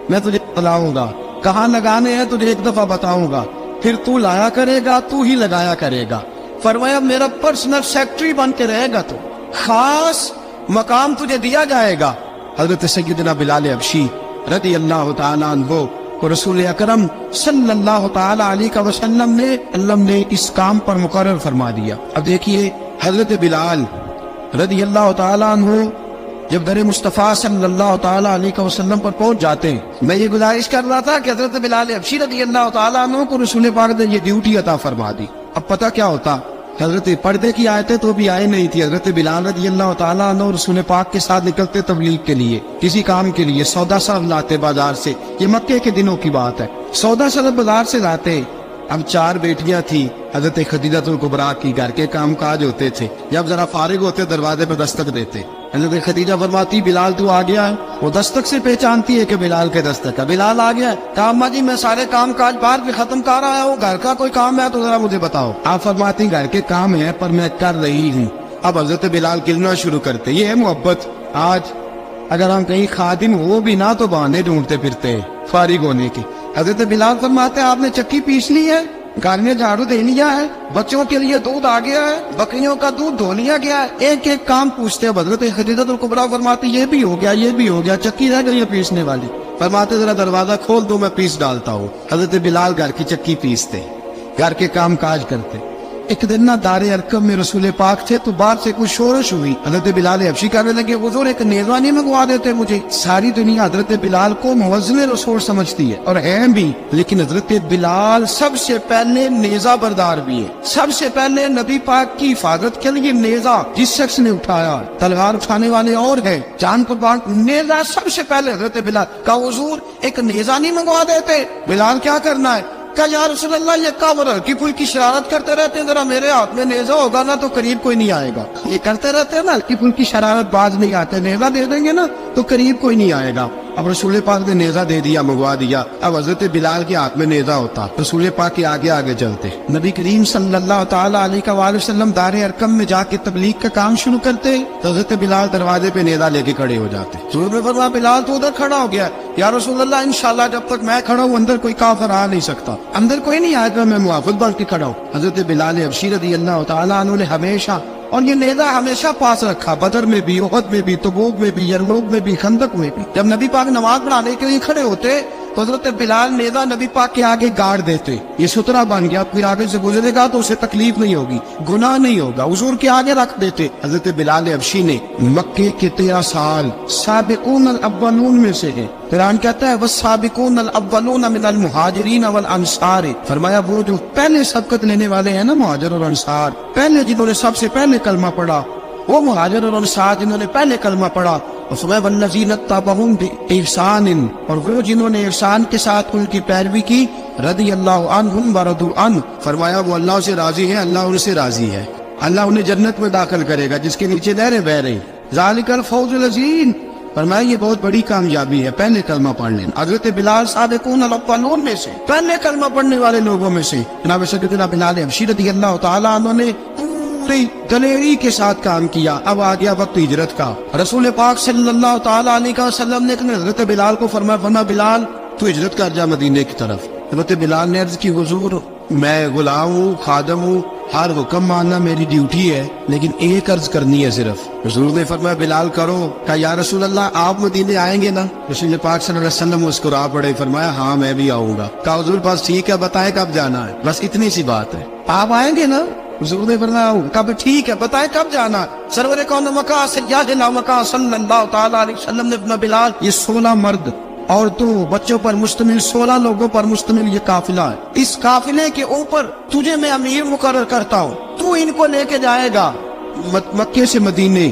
मैं तुझे बताऊंगा, कहाँ लगाने हैं तुझे एक दफा बताऊंगा, फिर तू लाया करेगा, तू ही लगाया करेगा। फरमाया मेरा पर्सनल सेक्रेटरी बन के रहेगा, तो खास मकाम तुझे दिया जाएगा। हजरत सैयदना बिलाल हबशी रज़ी अल्लाह ताला अन्हु को रसूल अकरम सल्लल्लाहु ताला अलैहि वसल्लम ने इस काम पर मुकर्रर फरमा दिया। अब देखिए हजरत बिलाल रज़ी अल्लाह ताला अन्हु जब दर मुस्तफ़ा सल्लल्लाहु ताला अलैहि वसल्लम पर पहुंच जाते हैं, मैं ये गुजारिश कर रहा था कि हजरत बिलाल हबशी रज़ी अल्लाह ताला अन्हु को रसूल पाक ने ये ड्यूटी अता फरमा दी। अब पता क्या होता, हजरत पर्दे की आयतें तो भी आए नहीं थी। हजरत बिलाल रज़ी अल्लाह ताला अन्हु रसूल पाक के साथ निकलते तबलीग के लिए, किसी काम के लिए, सौदा सब लाते बाजार से, ये मक्के के दिनों की बात है, सौदा सब बाजार से लाते। अब 4 बेटियां थी हजरत खदीजतुल कुबरा की, घर के काम काज होते थे, जब जरा फारिग होते दरवाजे पर दस्तक देते, हजरत खदीजा फरमाती बिलाल तू आ गया है, वो दस्तक से पहचानती है कि बिलाल के दस्तक है, बिलाल आ गया है। कहा अम्मा जी मैं सारे काम काज बाहर भी खत्म कर आया हूँ, घर का कोई काम है तो जरा मुझे बताओ। आप फरमाती घर के काम है पर मैं कर रही हूँ। अब हजरत बिलाल गिरना शुरू करते, ये है मोहब्बत। आज अगर हम कहीं खादिम हो भी ना तो बहाने ढूंढते फिरते हैं फारिग होने की। हजरत बिलाल फरमाते आपने चक्की पीस ली है, घर में झाड़ू दे लिया है, बच्चों के लिए दूध आ गया है, बकरियों का दूध धो लिया गया है, एक एक काम पूछते हैं। हजरत खदीजतुल कुबरा फरमाती ये भी हो गया, ये भी हो गया, चक्की रह गई है पीसने वाली। फरमाते जरा दरवाजा खोल दो मैं पीस डालता हूँ। हजरत बिलाल घर की चक्की पीसते, घर के काम काज करते। एक दिन ना दारे अरकम में रसूल पाक थे तो बाहर से कुछ शोरश हुई। हजरत बिलाल हबशी कहने लगे हुजूर एक नेज़ा नहीं मंगवा देते मुझे। सारी दुनिया हजरत बिलाल को मुअज्जिन रसूल समझती है और है भी, लेकिन हजरत बिलाल सबसे पहले नेज़ा बरदार भी है। सबसे पहले नबी पाक की हिफाजत के लिए नेज़ा जिस शख्स ने उठाया, तलवार उठाने वाले और है, जान कुर्बान, नेज़ा सबसे पहले हजरत बिलाल का। हुजूर एक नेज़ा नहीं मंगवा देते। बिलाल क्या करना है? क्या या रसूल अल्लाह ये कावर हल्की फुल्की शरारत करते रहते हैं, जरा मेरे हाथ में नेज़ा होगा ना तो करीब कोई नहीं आएगा। ये करते रहते हैं ना हल्की फुल्की शरारत, बाज नहीं आते, नेज़ा दे देंगे ना तो करीब कोई नहीं आएगा। अब रसूल पाक ने नेज़ा दे दिया, मंगवा दिया। अब हजरत बिलाल के हाथ में नेज़ा होता, रसूल पाक के आगे आगे चलते, नबी करीम सल्लल्लाहु ताला अलैहि वसल्लम दारे अरकम में जाके तबलीग का काम शुरू करते। तो हजरत बिलाल दरवाजे पे नेज़ा लेके खड़े हो जाते। रसूल ने फरमाया बिलाल तो उधर खड़ा हो गया, या रसूल अल्लाह इंशाल्लाह जब तक मैं खड़ा हूँ अंदर कोई काफिर आ नहीं सकता, अंदर कोई नहीं आएगा, मैं मुआफिद बन के खड़ा हूँ। हजरत बिलाल हबशी रज़ी अल्लाह ताला अन्हु ने हमेशा, और ये नेज़ा हमेशा पास रखा, बदर में भी, उहद में भी, तबूक में भी, यरमूक में भी, खंदक में भी। जब नबी पाक नमाज पढ़ाने के लिए खड़े होते तो हजरत बिलाल नेजा नबी पाक के आगे गाड़ देते, ये सुतरा बन गया, फिर आगे से गुजरेगा तो उसे तकलीफ नहीं होगी, गुनाह नहीं होगा, हुजूर के आगे रख देते। हजरत बिलाल हबशी ने मक्के के 13 साल साबिकून अल अव्वलून में से है। कुरान कहता है वस्साबिकून अल अव्वलून मिनल मुहाजिरीन वल अंसार, फरमाया वो जो पहले सबकत लेने वाले हैं ना मुहाजिर और अंसार, पहले जिन्होंने सबसे पहले कलमा पढ़ा वो मुहाजिर और अंसार जिन्होंने पहले कलमा पढ़ा, और फरमाया वल्लज़ीना तबअहुम बिइहसान, और वो जिन्होंने ihसान के साथ उनकी पैरवी की, रदियल्लाहु अन्हुम व रदू अन्हु, फरमाया वो अल्लाह से राजी है, अल्लाह उनसे राजी है, अल्लाह उन्हें जन्नत में दाखिल करेगा जिसके नीचे नहरें बह रही। ज़ालिकल फौज़ुल अज़ीम, फरमाया ये बहुत बड़ी कामयाबी है पहले कलमा पढ़ने। हज़रत बिलाल साबिकून अल अव्वलून में से, पहले कलमा पढ़ने वाले लोगों में से जनाब सैयदना बिलाल हबशी रज़ियल्लाहु तआला अन्हु ने पूरी दलेरी के साथ काम किया। अब आ गया वक्त हिजरत का। रसूल पाक सल्लल्लाहु तआला अलैहि वसल्लम ने हज़रत बिलाल को फरमाया बिलाल तू हिजरत कर जा मदीने की तरफ। हज़रत बिलाल ने अर्ज की हुजूर मैं गुलाम हूँ, खादम हूँ, हर हुक्म मानना मेरी ड्यूटी है, लेकिन एक अर्ज करनी है सिर्फ। हुजूर ने फरमाया बिलाल करो। कहा या रसूल अल्लाह आप मदीने आएंगे ना? रसूल पाक सल्लल्लाहु अलैहि वसल्लम मुस्कुरा पड़े, फरमाया हाँ मैं भी आऊंगा। कहा हुजूर बस ठीक है बताएं कब जाना है, बस इतनी सी बात है, आप आएंगे ना? हुजूर ने फरमाया कब ठीक है बताएं कब जाना। सरवर कौन मका सय्यदना मका सल्लल्लाहु तआला अलैहि वसल्लम ने अपना बिलाल ये 16 मर्द और 2 बच्चों पर मुश्तमिल 16 लोगों पर मुश्तमिल ये काफिला है, इस काफिले के ऊपर तुझे मैं अमीर मुकर्रर करता हूँ, तू इनको लेके जाएगा मक्के से मदीने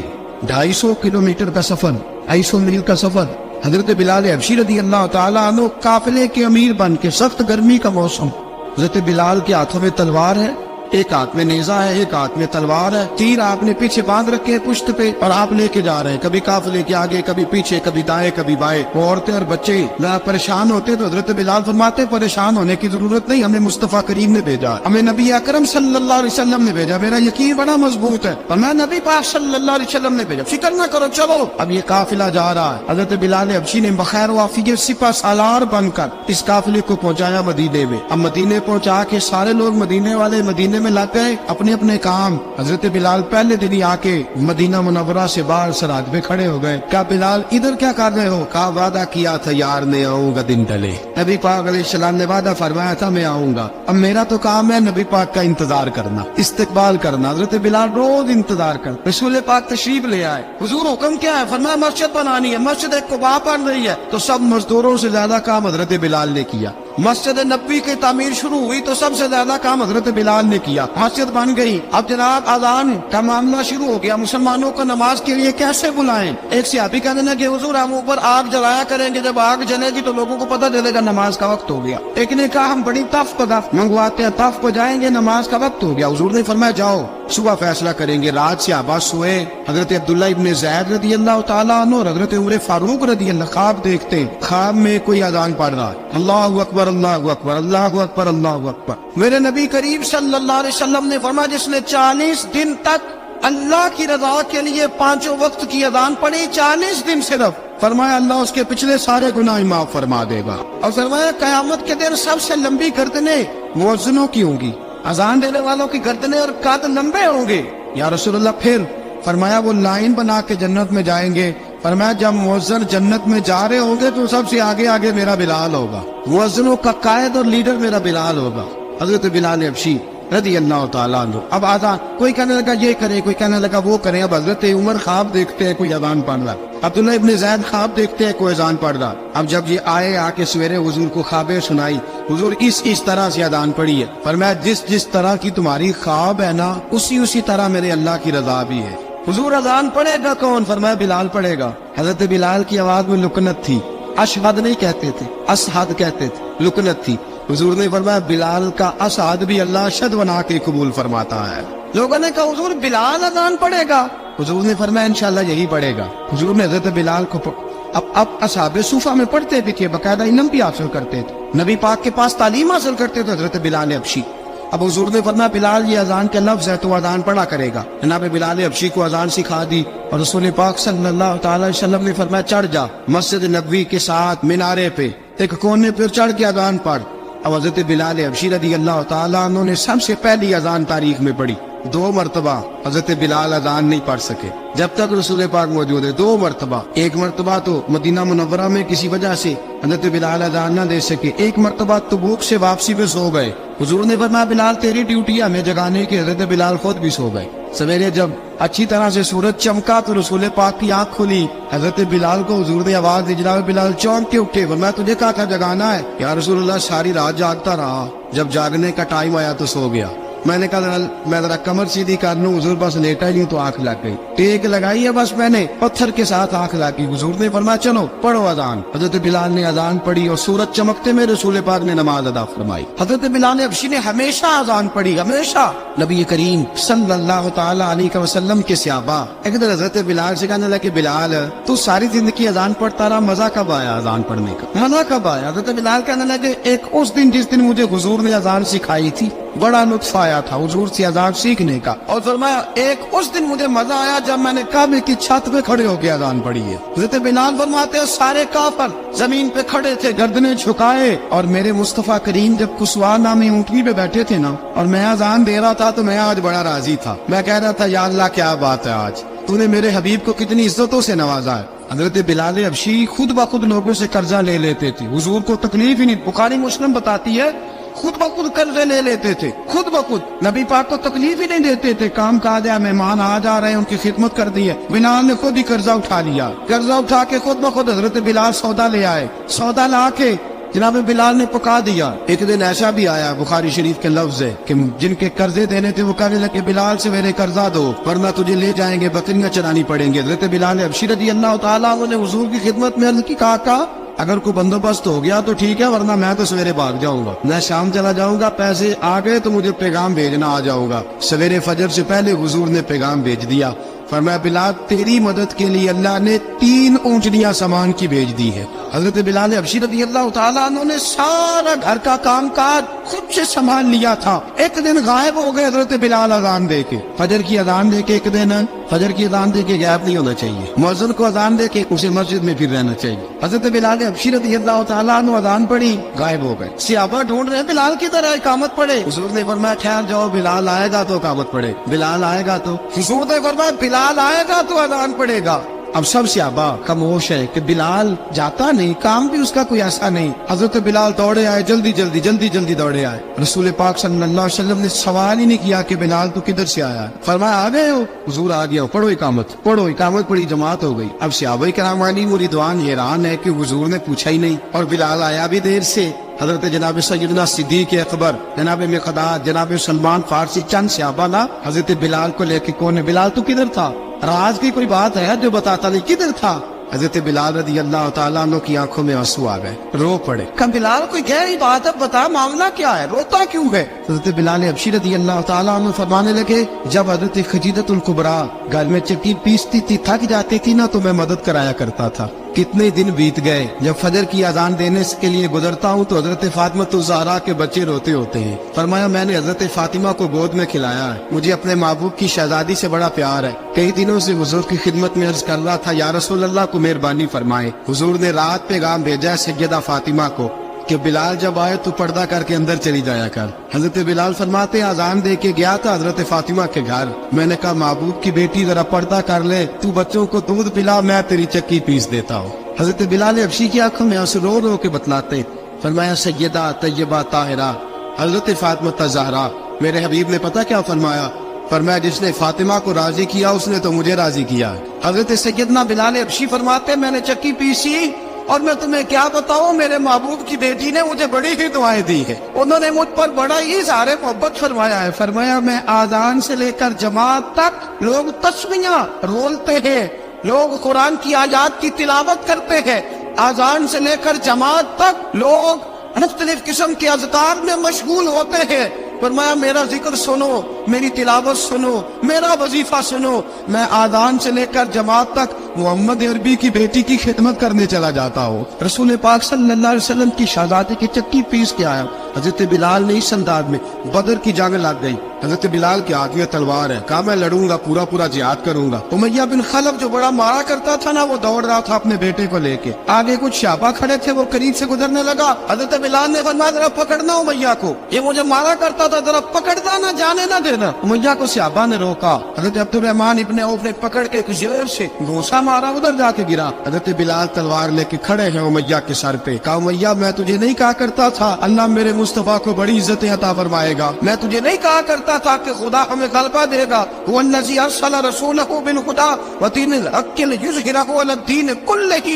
250 किलोमीटर का सफर, 250 मील का सफर। हजरत बिलाल हबशी रज़ियल्लाहु तआला अन्हु काफिले के अमीर बन के, सख्त गर्मी का मौसम, हजरत बिलाल के हाथों में तलवार है, एक हाथ में नेजा है, एक हाथ में तलवार है, तीर आपने पीछे बांध रखे हैं पुश्त पे और आप लेके जा रहे हैं, कभी काफिले के आगे कभी पीछे, कभी दाएं कभी बाएं। वो औरतें और बच्चे परेशान होते तो हजरत बिलाल फरमाते परेशान होने की जरूरत नहीं, हमें मुस्तफा करीम ने भेजा, हमें नबी अकरम सल्लल्लाहु अलैहि वसल्लम ने भेजा, मेरा यकीन बड़ा मजबूत है और मैं नबी पाक सल्लल्लाहु अलैहि वसल्लम ने भेजा, फिक्र ना करो चलो। अब ये काफिला जा रहा है। हजरत बिलाल हबशी ने बखैर वाफियत सिपा सालार बनकर इस काफिले को पहुंचाया मदीने में। अब मदीने पहुंचा के सारे लोग मदीने वाले मदीने में लग गए अपने अपने काम। हजरत बिलाल पहले दिन ही आके मदीना मुनव्वरा से बाहर सराद पे खड़े हो गए। क्या बिलाल इधर क्या कर रहे हो? कहा वादा किया था यार ने आऊंगा दिन ढले, नबी पाक अलैहिस्सलाम ने वादा फरमाया था मैं आऊंगा, अब मेरा तो काम है नबी पाक का इंतजार करना, इस्तकबाल करना। हजरत बिलाल रोज इंतजार कर, रसूल पाक तशरीफ ले आए, हुजूर हुक्म क्या है? फरमाया मस्जिद बनानी है, मस्जिद कुबा बन रही है, तो सब मजदूरों से ज्यादा काम हजरत बिलाल ने किया। मस्जिद नबी की तामीर शुरू हुई तो सबसे ज्यादा काम हजरत बिलाल ने किया, मस्जिद बन गई। अब जनाब अजान का मामला शुरू हो गया, मुसलमानों को नमाज के लिए कैसे बुलाएं? एक सहाबी कहने लगे हुजूर हम ऊपर आग जलाया करेंगे, जब आग जलेगी तो लोगों को पता चलेगा नमाज का वक्त हो गया। एक ने कहा हम बड़ी तफ मंगवाते हैं, तफ को जाएंगे, नमाज का वक्त हो गया। हुजूर ने फरमाया जाओ सुबह फैसला करेंगे। रात से आबाद सोए, हजरत अब्दुल्ला इब्ने ज़ैद रज़ियल्लाहु ताला अन्हु और हजरत उमर फारूक रज़ियल्लाहु ख्वाब देखते, ख्वाब में कोई अजान पढ़ रहा है, अल्लाहु अकबर अल्लाहु अकबर अल्लाहु अकबर अल्लाहु अकबर। मेरे नबी करीम सल्लल्लाहु अलैहि वसल्लम ने फरमाया जिसने 40 दिन तक अल्लाह की रजा के लिए 5 वक्त की अजान पढ़ी, 40 दिन सिर्फ, फरमाया अल्लाह उसके पिछले सारे गुनाह माफ फरमा देगा। और फरमाया कयामत के दिन सबसे लंबी गर्दनें मुअज्जिनों की होंगी, अजान देने वालों की गर्दनें और कद लंबे होंगे। या रसूलुल्लाह फिर फरमाया वो लाइन बना के जन्नत में जाएंगे। फरमाया जब मुअज्जिन जन्नत में जा रहे होंगे तो सबसे आगे आगे मेरा बिलाल होगा, मुअज्जिनों का कायद और लीडर मेरा बिलाल होगा, हजरत बिलाल हबशी रज़ियल्लाहु ताला अन्हु। अब आजान कोई कहने लगा ये करे, कोई कहने लगा वो करे। अब हजरत उमर ख्वाब देखते हैं कोई अजान पढ़ रहा, अब्दुल्ला इब्ने ज़ैद ख्वाब देखते हैं कोई अजान पढ़ रहा। अब जब ये आए आके सवेरे हुजूर को ख्वाबें सुनाई, हुजूर इस तरह से अजान पढ़ी है। फरमाया जिस तरह की तुम्हारी ख्वाब है ना उसी तरह मेरे अल्लाह की रजा भी है। हुजूर अजान पढ़ेगा कौन? फरमाया बिलाल पढ़ेगा। हजरत बिलाल की आवाज में लुकनत थी, अशहद नहीं कहते थे, असहद कहते थे, लुकनत थी। हुजूर ने फरमाया बिलाल का असहद भी अल्लाह शद बना के कबूल फरमाता है। लोगों ने कहा हुजूर बिलाल अजान पढ़ेगा? हुजूर ने फरमाया इंशाल्लाह यही पढ़ेगा। हुजूर ने हजरत बिलाल को अब असहाबे सूफा में पढ़ते भी थे, बकायदा इल्म भी हासिल करते थे, नबी पाक के पास तालीम हासिल करते थे हजरत बिलाल हबशी। अब हुजूर ने फरमाया बिलाल ये अजान के लफ्ज है तो अजान पढ़ा करेगा। जनाब बिलाल हबशी को अजान सिखा दी और रसूल पाक सल्लल्लाहु अलैहि वसल्लम ने फरमाया चढ़ जा मस्जिद नबवी के साथ मीनारे पे एक कोने पर चढ़ के अजान पढ़। अब हजरत बिलाल हबशी रज़ियल्लाहु ताला अन्हु ने सबसे पहली अजान तारीख में पढ़ी। 2 मरतबा हजरत बिलाल अजान नहीं पढ़ सके जब तक रसूल पाक मौजूद है। 2 मरतबा, एक मरतबा तो मदीना मुनव्वरा में किसी वजह से हजरत बिलाल अजान न दे सके, एक मरतबा तबूक से वापसी पे सो गए। हुजूर ने फरमाया बिलाल तेरी ड्यूटी है हमें जगाने की। हजरत बिलाल खुद भी सो गए। सवेरे जब अच्छी तरह से सूरज चमका तो रसूल पाक की आंख खुली। हजरत बिलाल को हुजूर ने आवाज दी, जनाब बिलाल चौंक के उठे। मैं तुझे कहा था जगाना है। या रसूलुल्लाह सारी रात जागता रहा, जब जागने का टाइम आया तो सो गया। मैंने कहा मैं जरा कमर सीधी कर लूं, हुजूर बस लेटा ही नहीं तो आंख लग गई। टेक लगाई है बस मैंने, पत्थर के साथ आंख लग गई। हुजूर ने फरमाया चलो पढ़ो अजान। हजरत बिलाल ने अजान पढ़ी और सूरज चमकते में रसूल पाक ने नमाज अदा फरमाई। हजरत बिलाल हबशी ने हमेशा अजान पढ़ी, हमेशा। नबी करीम सल्लल्लाहु तआला अलैहि वसल्लम के सहाबा एक दिन हजरत बिलाल से कहने लगे बिलाल तू सारी जिंदगी अजान पढ़ता रहा, मजा कब आया अजान पढ़ने का, मजा कब आया? हजरत बिलाल कहने लगे एक उस दिन जिस दिन मुझे हुजूर ने अजान सिखाई थी, बड़ा लुत्फ आया था हुजूर से अजान सीखने का। और फरमाया एक उस दिन मुझे मजा आया जब मैंने काबे की छत पे खड़े होकर अजान पढ़ी है। हज़रत बिलाल फरमाते सारे काफिर जमीन पे खड़े थे, गर्दनें झुकाए, और मेरे मुस्तफा करीम जब कुसवा नामी ऊंटनी पे बैठे थे ना, और मैं अजान दे रहा था तो मैं आज बड़ा राजी था। मैं कह रहा था या अल्लाह क्या बात है, आज तूने मेरे हबीब को कितनी इज्जतों से नवाजा है। हजरत बिलाल हबशी खुद ब खुद लोगों से कर्जा ले लेते थे, हुजूर को तकलीफ ही नहीं। बुखारी मुस्लिम बताती है खुद ब खुद कर्जे ले लेते थे, खुद ब खुद। नबी पाक को तकलीफ ही नहीं देते थे। काम काज है, मेहमान आ जा रहे हैं, उनकी खिदमत कर दी है। बिलाल ने खुद ही कर्जा उठा लिया, कर्जा उठा के खुद ब खुद हजरत बिलाल सौदा ले आए। सौदा ला के जनाब बिलाल ने पका दिया। एक दिन ऐसा भी आया, बुखारी शरीफ के लफ्ज है कि जिनके कर्जे देने थे वो कहने लगे बिलाल से मेरे कर्जा दो वरना तुझे ले जाएंगे, बकरियां चरानी पड़ेंगी। हजरत बिलाल हबशी रज़ी अल्लाह तआला अन्हु ने हुजूर की खिदमत में अर्ज की, कहा अगर कोई बंदोबस्त हो गया तो ठीक है, वरना मैं तो सवेरे भाग जाऊंगा, मैं शाम चला जाऊंगा, पैसे आ गए तो मुझे पैगाम भेजना आ जाऊंगा। सवेरे फजर से पहले हुजूर ने पैगाम भेज दिया। फरमाया बिलाल तेरी मदद के लिए अल्लाह ने 3 ऊंटनियां सामान की भेज दी है। हजरत बिलाल हबशी रज़ी अल्लाह तआला अन्हु ने सारा घर का काम काज खुद से संभाल लिया था। एक दिन गायब हो गए हजरत बिलाल अजान दे के, फजर की अजान दे के। एक दिन फजर की अजान दे के गायब नहीं होना चाहिए, मुअज्जिन को अजान दे के उसे मस्जिद में फिर रहना चाहिए। हजरत बिलाल हबशी रज़ी अल्लाह तआला अन्हु अजान पढ़ी, गायब हो गए। सहाबा ढूंढ रहे बिलाल की तरह इकामत पढ़े। हुजूर ने फरमाया ठहर जाओ, बिलाल आएगा तो इकामत पढ़े, बिलाल आएगा तो। हुजूर ने फरमाया बिलाल आएगा तो अजान पढ़ेगा। अब सब सहाबा खामोश है कि बिलाल जाता नहीं, काम भी उसका कोई ऐसा नहीं। हजरत बिलाल दौड़े आए, जल्दी जल्दी दौड़े आए। रसूल पाक सल्लल्लाहु अलैहि वसल्लम ने सवाल ही नहीं किया कि बिलाल तू किधर से आया है। फरमाया आ गए हो? हुजूर आ गया, पढ़ो इकामत, पढ़ो। इकामत पढ़ी, जमात हो गई। अब सहाबा किराम रिदवान हैरान है कि हुजूर ने पूछा ही नहीं और बिलाल आया भी देर से। हजरत जनाब सैयदना सिद्दीक अकबर, जनाब मिक़दाद, जनाब सलमान फारसी, चंद सहाबा ना हजरत बिलाल को लेके कौन है बिलाल तू किधर था, राज की कोई बात है जो बताता नहीं, किधर था? हजरत बिलाल रज़ी अल्लाह तआला अन्हु की आंखों में आंसू आ गए, रो पड़े। कहा बिलाल कोई गहरी बात है, बता मामला क्या है, रोता क्यों है? हजरत बिलाल हबशी रज़ी अल्लाह तआला अन्हु फरमाने लगे जब हजरत खदीजतुल कुबरा घर में चक्की पीसती थी, थक जाती थी ना तो मैं मदद कराया करता था। कितने दिन बीत गए, जब फजर की अजान देने के लिए गुजरता हूँ तो हजरत फातिमा ज़हरा के बच्चे रोते होते हैं। फरमाया मैंने हजरत फातिमा को गोद में खिलाया है, मुझे अपने महबूब की शहजादी से बड़ा प्यार है। कई दिनों से हुजूर की खिदमत में अर्ज कर रहा था या रसूल अल्लाह को मेहरबानी फरमाए। हुजूर ने रात पैगाम भेजा है सैयदा फातिमा को कि बिलाल जब आए तो पर्दा करके अंदर चली जाया कर। हजरत बिलाल फरमाते अजान दे के गया था हजरत फातिमा के घर, मैंने कहा महबूब की बेटी जरा पर्दा कर ले, तू बच्चों को दूध पिला, मैं तेरी चक्की पीस देता हूँ। हजरत बिलाल हबशी की आंखों में आंसू रो रो के बतलाते। फरमाया सैयदा तैयबा ताहिरा हजरत फातिमा ज़हरा, मेरे हबीब ने पता क्या फरमाया? फरमाया जिसने फातिमा को राजी किया उसने तो मुझे राजी किया। हजरत सैयदना बिलाल हबशी फरमाते मैंने चक्की पीसी और मैं तुम्हें क्या बताऊं, मेरे महबूब की बेटी ने मुझे बड़ी ही दुआएं दी है, उन्होंने मुझ पर बड़ा ही इज़हार मोहब्बत फरमाया है। फरमाया मैं आजान से लेकर जमात तक लोग तस्मीयां रोलते हैं, लोग कुरान की आयत की तिलावत करते हैं, आजान से लेकर जमात तक लोग मुख्तलिफ किस्म के अज़कार में मशगूल होते हैं। फरमाया मेरा जिक्र सुनो, मेरी तिलावत सुनो, मेरा वजीफा सुनो, मैं आजान से लेकर जमात तक मोहम्मद अरबी की बेटी की खिदमत करने चला जाता हूँ। रसूल पाक सल्लल्लाहु अलैहि वसल्लम की शहजादी की चक्की पीस के आया। हजरत बिलाल ने इस अंदाज में बदर की जंग लग गई, हजरत बिलाल के हाथ में तलवार है, कहा मैं लड़ूंगा, पूरा जिहाद करूंगा। उमैया बिन खलफ जो बड़ा मारा करता था ना, वो दौड़ रहा था अपने बेटे को लेके, आगे कुछ शाबा खड़े थे, वो करीब से गुजरने लगा। हजरत बिलाल ने फरमाया जरा पकड़ना उमैया को, ये मुझे मारा करता था, जरा पकड़ना ना, जाने ना देना। نا امیہ کو صحابہ نے روکا، حضرت عبد الرحمن ابن عوف نے پکڑ کے کچھ زور سے گھونسا مارا، ادھر جا کے گرا۔ حضرت بلال تلوار لے کے کھڑے ہیں امیہ کے سر پہ، کہا امیہ میں تجھے نہیں کہا کرتا تھا اللہ میرے مصطفیٰ کو بڑی عزت عطا فرمائے گا؟ میں تجھے نہیں کہا کرتا تھا کہ خدا ہمیں غلبہ دے گا؟ والذی ارسل رسولہ بالہدی ودین الحق لیظہرہ علی الدین کلہ،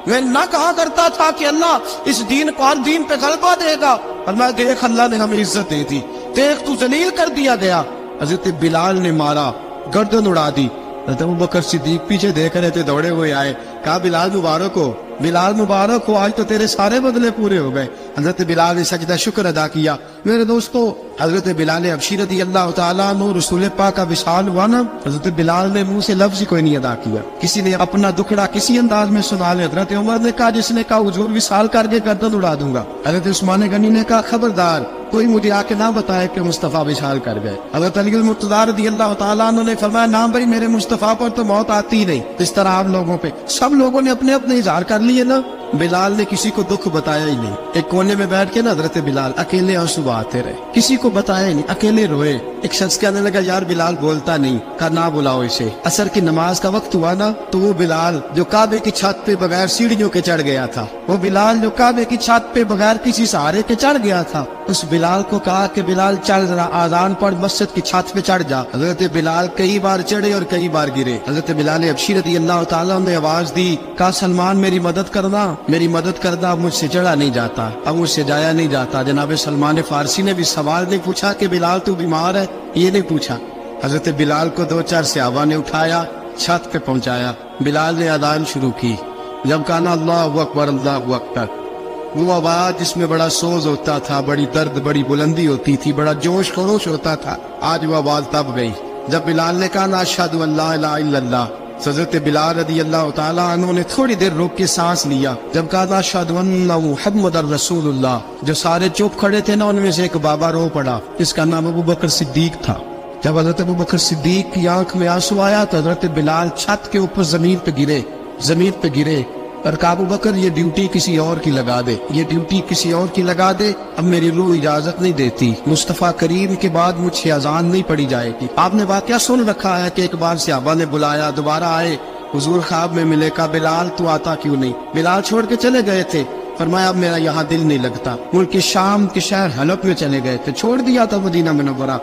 میں نہ کہا کرتا تھا کہ اللہ اس دین کو ہر دین پہ غلبہ دے گا، اور میں دیکھ اللہ نے ہمیں عزت دی تھی، دیکھ تو ذلیل کر دیا گیا۔ حضرت بلال نے مارا، گردن اڑا دی۔ حضرت ابوبکر صدیق پیچھے دیکھ رہے تھے، دوڑے ہوئے آئے، کہا بلال مبارک ہو، بلال مبارک ہو، آج تو تیرے سارے بدلے پورے ہو گئے۔ حضرت بلال نے سجدہ شکر ادا کیا۔ میرے دوستو، حضرت بلال حبشی رضی اللہ تعالیٰ عنہ رسول پاک کا وصال ہوا نا، حضرت بلال نے منہ سے لفظ کوئی نہیں ادا کیا۔ کسی نے اپنا دکھڑا کسی انداز میں سنا لے، حضرت عمر نے کہا، جس نے کہا حضور وصال کر کے گردن اڑا دوں گا۔ حضرت عثمان غنی نے کہا خبردار کوئی مجھے آ کے نہ بتائے کہ مصطفیٰ وصال کر گئے۔ حضرت علی المرتضیٰ رضی اللہ تعالیٰ عنہ نے فرمایا، نہ بھائی میرے مصطفیٰ پر تو موت آتی ہی نہیں، اس طرح آپ لوگوں پہ سب لوگوں نے اپنے اپنے اظہار کر لیے نا، بلال نے کسی کو دکھ بتایا ہی نہیں۔ ایک کونے میں بیٹھ کے نا حضرت بلال اکیلے آنسو بہاتے رہے، کسی کو بتایا ہی نہیں، اکیلے روئے۔ ایک شخص کہنے لگا یار بلال بولتا نہیں، کہا نہ بلاؤ اسے۔ عصر کی نماز کا وقت ہوا نا، تو وہ بلال جو کعبے کی چھت پہ بغیر سیڑھیوں کے چڑھ گیا تھا، وہ بلال جو کعبے کی چھت پہ بغیر کسی سہارے کے چڑھ گیا تھا، اس بلال کو کہا کہ بلال چل ذرا آذان پڑھ، مسجد کی چھت پہ چڑھ جا۔ حضرت بلال کئی بار چڑھے اور کئی بار گرے۔ حضرت بلال حبشی رضی اللہ تعالیٰ نے آواز دی، کہا سلمان میری مدد کرنا، میری مدد کرنا، اب مجھ سے چڑھا نہیں جاتا، اب مجھ سے جایا نہیں جاتا۔ جناب سلمان فارسی نے بھی سوال نہیں پوچھا کہ بلال تو بیمار ہے، یہ نہیں پوچھا۔ حضرت بلال کو دو چار صحابہ نے اٹھایا، چھت پہ پہنچایا، بلال نے اذان شروع کی۔ جب کہا اللہ اکبر اللہ اکبر، وہ آواز جس میں بڑا سوز ہوتا تھا، بڑی درد، بڑی بلندی ہوتی تھی، بڑا جوش خروش ہوتا تھا، آج وہ آواز تب گئی جب بلال نے کہا اشہد ان لا الہ الا اللہ۔ حضرت بلال رضی اللہ تعالیٰ عنہ نے تھوڑی دیر روک کے سانس لیا۔ جب کہا اشہد ان محمد رسول اللہ، جو سارے چپ کھڑے تھے نا، ان میں سے ایک بابا رو پڑا، جس کا نام ابوبکر صدیق تھا۔ جب حضرت ابوبکر صدیق کی آنکھ میں آنسو آیا تو حضرت بلال چھت کے اوپر زمین پہ گرے اور کہا ابوبکر یہ ڈیوٹی کسی اور کی لگا دے، یہ ڈیوٹی کسی اور کی لگا دے، اب میری روح اجازت نہیں دیتی، مصطفیٰ کریم کے بعد مجھ سے اذان نہیں پڑی جائے گی۔ آپ نے واقعہ سن رکھا ہے کہ ایک بار صحابہ نے بلایا، دوبارہ آئے، حضور خواب میں ملے، کہا بلال تو آتا کیوں نہیں؟ بلال چھوڑ کے چلے گئے تھے، فرمایا اب میرا یہاں دل نہیں لگتا۔ ملک شام کے شہر حلب میں چلے گئے تھے، چھوڑ دیا تھا مدینہ منورہ،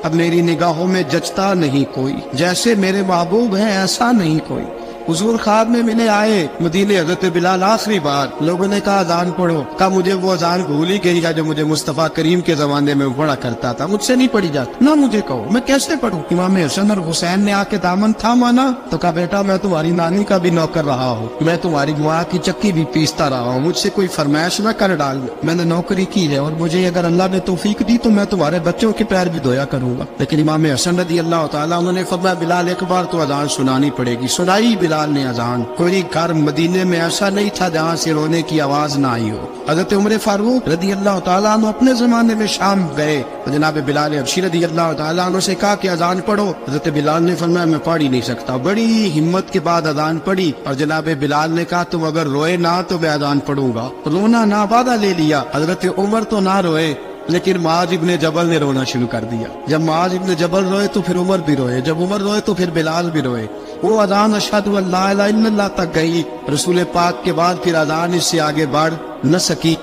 اب میری نگاہوں میں جچتا نہیں کوئی، جیسے میرے محبوب ہیں ایسا نہیں کوئی۔ حضور خواب میں ملے، آئے مدینے، حضرت بلال آخری بار، لوگوں نے کہا اذان پڑھو، کہا مجھے وہ اذان بھول ہی گئی ہے جو مجھے مصطفیٰ کریم کے زمانے میں پڑھا کرتا تھا، مجھ سے نہیں پڑھی جاتی، نہ مجھے کہو میں کیسے پڑھوں۔ امام حسن اور حسین نے آ کے دامن تھاما نا، تو کہا بیٹا میں تمہاری نانی کا بھی نوکر رہا ہوں، میں تمہاری ماں کی چکی بھی پیستا رہا ہوں، مجھ سے کوئی فرمائش نہ کر ڈال، میں نے نوکری کی ہے اور مجھے اگر اللہ نے توفیق دی تو میں تمہارے بچوں کے پیر بھی دھویا کروں گا۔ لیکن امام حسن رضی اللہ تعالیٰ انہوں نے فرمایا بلال ایک بار تو اذان سنانی پڑے گی۔ سنائی بلال نے اذان۔ کوئی گھر مدینے میں ایسا نہیں تھا جہاں سے رونے کی آواز نہ آئی ہو۔ حضرت عمر فاروق رضی اللہ تعالیٰ عنہ اپنے زمانے میں شام گئے، جناب بلال حبشی رضی اللہ تعالیٰ عنہ سے کہا کہ اذان پڑھو، حضرت بلال نے فرمایا میں پڑھ ہی نہیں سکتا، بڑی ہمت کے بعد اذان پڑھی، اور جناب بلال نے کہا تم اگر روئے نہ تو میں اذان پڑھوں گا، رونا نہ وعدہ لے لیا۔ حضرت عمر تو نہ روئے، لیکن معاذ ابن جبل نے رونا شروع کر دیا۔ جب معاذ ابن جبل روئے تو پھر عمر بھی روئے، جب عمر روئے تو پھر بلال بھی روئے۔ وہ اذان اشہد ان لا الہ الا اللہ تک گئی، رسول پاک کے بعد پھر اذان اس سے آگے بڑھ نہ سکی۔